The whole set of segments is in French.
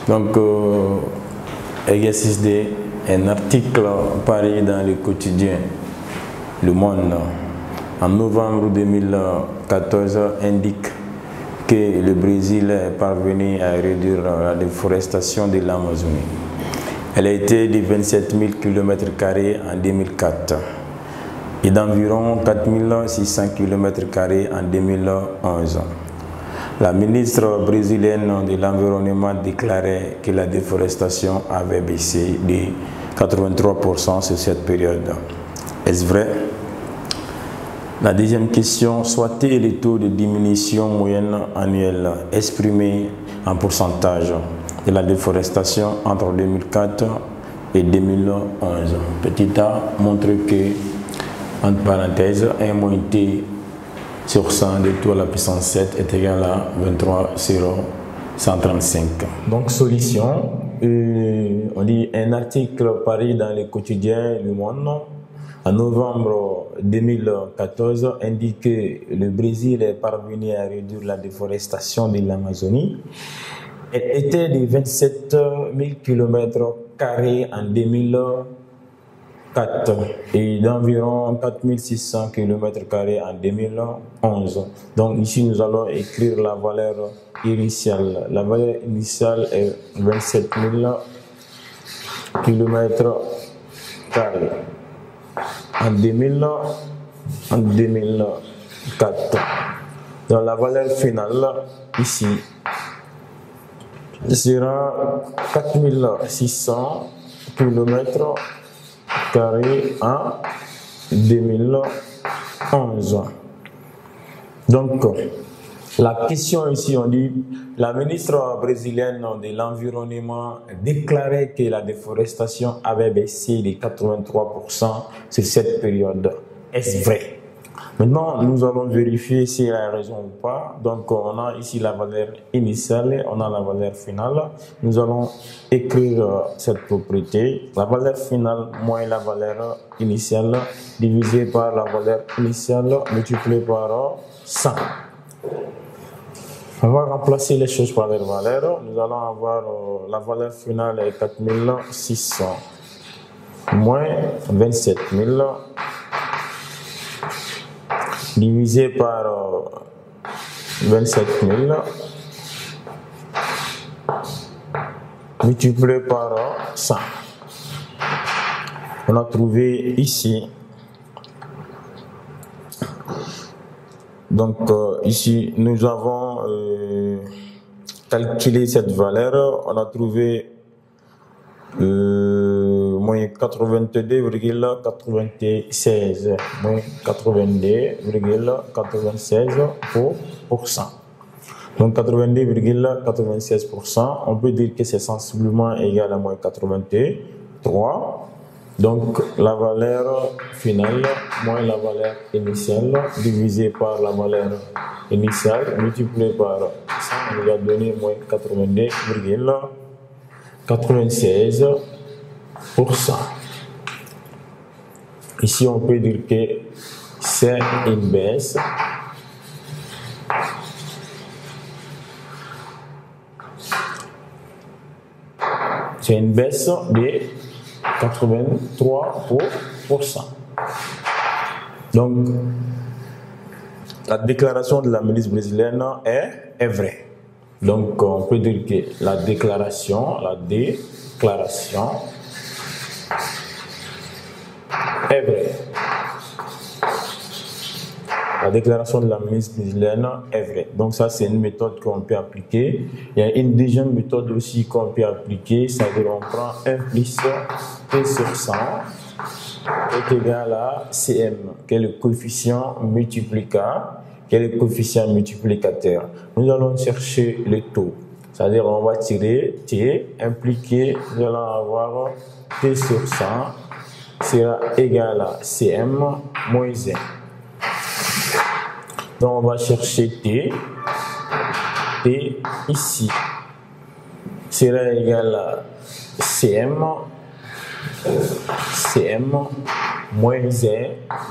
Donc, exercice D, un article paru dans le quotidien Le Monde en novembre 2014 indique que le Brésil est parvenu à réduire la déforestation de l'Amazonie. Elle a été de 27 000 km² en 2004 et d'environ 4 600 km² en 2011. La ministre brésilienne de l'Environnement déclarait que la déforestation avait baissé de 83% sur cette période. Est-ce vrai? La deuxième question, soit-il le taux de diminution moyenne annuelle exprimé en pourcentage de la déforestation entre 2004 et 2011? Petit a montre que, entre parenthèses, 1-t sur 100 de tout à la puissance 7 est égal à 23 sur 135. Donc, solution, on dit un article paru dans le quotidien Le Monde en novembre 2014 indique que le Brésil est parvenu à réduire la déforestation de l'Amazonie. Elle était de 27 000 km² en 2004 et d'environ 4 600 km² en 2011. Donc ici nous allons écrire la valeur initiale. La valeur initiale est 27 000 km² en 2004. Donc la valeur finale ici sera 4 600 km² en 2011. Donc la question ici, on dit, la ministre brésilienne de l'Environnement déclarait que la déforestation avait baissé de 83% sur cette période. Est-ce vrai? Maintenant, nous allons vérifier si elle a raison ou pas. Donc, on a ici la valeur initiale, on a la valeur finale. Nous allons écrire cette propriété. La valeur finale moins la valeur initiale divisé par la valeur initiale multiplié par 100. On va remplacer les choses par leur valeur. Nous allons avoir la valeur finale est 4 600 moins 27 000 divisé par 27 000 multiplié par 100. On a trouvé ici. Donc ici nous avons calculé cette valeur. On a trouvé moins 82,96 moins 82,96%. Donc 82,96%, on peut dire que c'est sensiblement égal à moins 83. Donc la valeur finale moins la valeur initiale divisé par la valeur initiale multiplié par 100 nous a donné moins 82,96%. Ici on peut dire que c'est une baisse de 83%. Donc, la déclaration de la ministre brésilienne est vraie. Donc, on peut dire que la déclaration est vraie. La déclaration de la ministre brésilienne est vraie. Donc ça, c'est une méthode qu'on peut appliquer. Il y a une deuxième méthode aussi qu'on peut appliquer. C'est-à-dire on prend 1 plus T sur 100 est égal à Cm, qui est le coefficient multiplicateur. Nous allons chercher le taux. C'est-à-dire on va tirer T, impliqué, nous allons avoir T sur 100 sera égal à Cm moins 1. Donc on va chercher T ici sera égal à Cm moins 1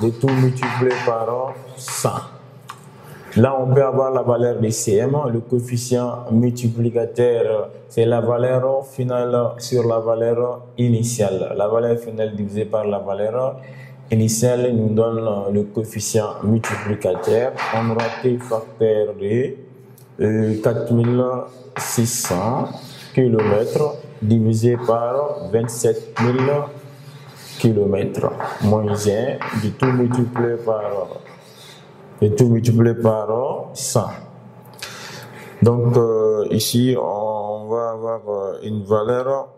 de tout multiplié par 100. Là, on peut avoir la valeur de CM. Le coefficient multiplicateur, c'est la valeur finale sur la valeur initiale. La valeur finale divisée par la valeur initiale nous donne le coefficient multiplicateur. On aura T facteur de 4600 km divisé par 27 000 km moins 1 du tout multiplié par 100. Donc ici on va avoir une valeur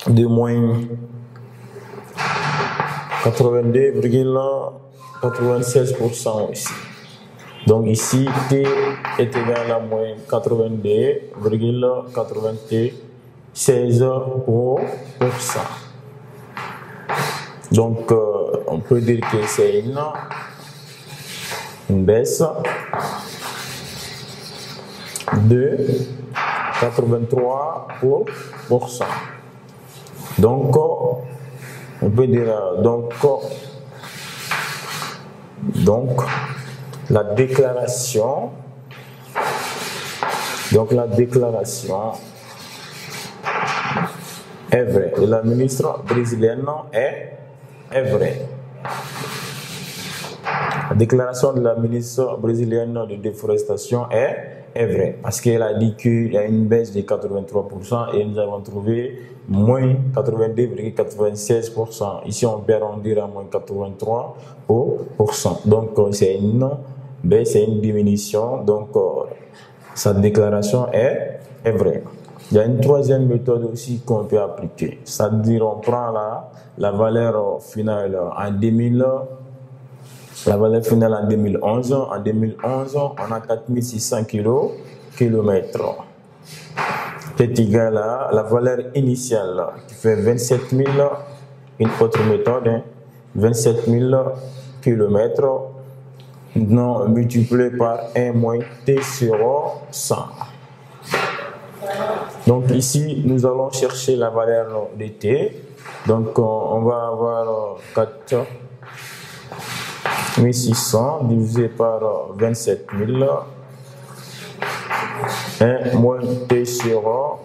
de moins 82,96% ici. Donc ici T est égal à moins 82,96%. Donc on peut dire que c'est une baisse de 83%. Donc on peut dire la déclaration est vraie. Et la ministre brésilienne est vraie. La déclaration de la ministre brésilienne de déforestation est vraie parce qu'elle a dit qu'il y a une baisse de 83% et nous avons trouvé moins 82,96%. Ici, on peut arrondir à moins 83%. Donc, c'est une baisse, c'est une diminution. Donc, sa déclaration est vraie. Il y a une troisième méthode aussi qu'on peut appliquer. C'est-à-dire, on prend la valeur finale en 2000. La valeur finale en 2011. En 2011, on a 4600 km. C'est égal à la valeur initiale qui fait 27 000. Une autre méthode, 27 000 km. Non multiplié par 1 moins T sur 100. Donc ici, nous allons chercher la valeur de T. Donc on va avoir 4600 divisé par 27 000, 1 moins T sur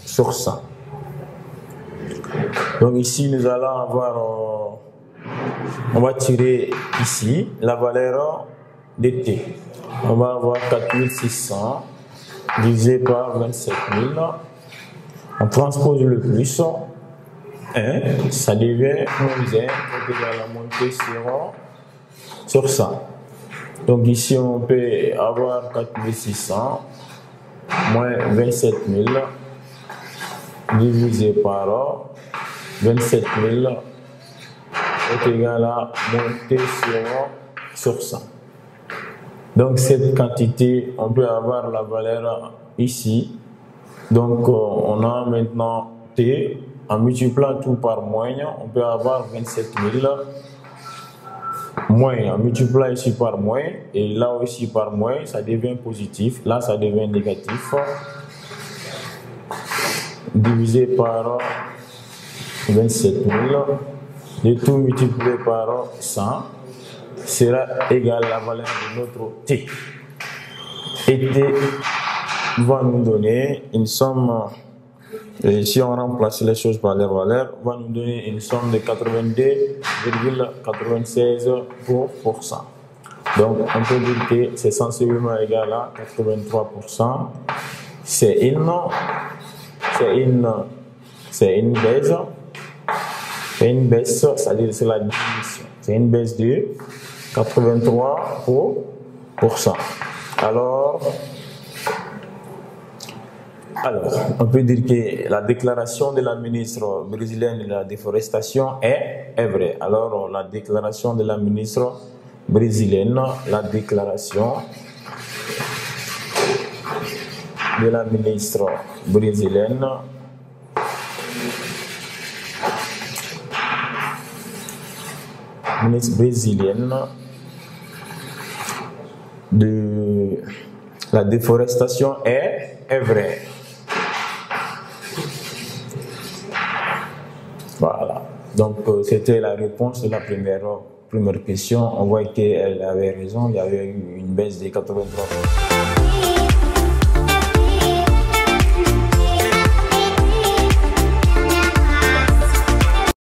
100. Donc ici, nous allons avoir, on va tirer ici la valeur de T. On va avoir 4600 divisé par 27 000. On transpose le plus. 1, ça devient moins 1 égal à moins T sur 100. Donc ici, on peut avoir 4600 moins 27 000 divisé par 27 000 est égal à moins T sur 100. Donc cette quantité, on peut avoir la valeur ici. Donc on a maintenant T. En multipliant tout par moins, on peut avoir 27 000 moins. En multipliant ici par moins et là aussi par moins, ça devient positif. Là, ça devient négatif. Divisé par 27 000. Le tout multiplié par 100 sera égal à la valeur de notre T. Et T va nous donner une somme. Et si on remplace les choses par les valeurs, va nous donner une somme de 82,96%. Donc, on peut dire que c'est sensiblement égal à 83%. C'est une baisse. C'est une baisse, c'est-à-dire c'est la diminution. C'est une baisse de 83%. Alors, on peut dire que la déclaration de la ministre brésilienne de la déforestation est vraie. Alors, la déclaration de la ministre brésilienne, la déclaration de la ministre brésilienne de la déforestation est vraie. Voilà. Donc, c'était la réponse de la première question. On voit qu'elle avait raison, il y avait eu une baisse de 83%.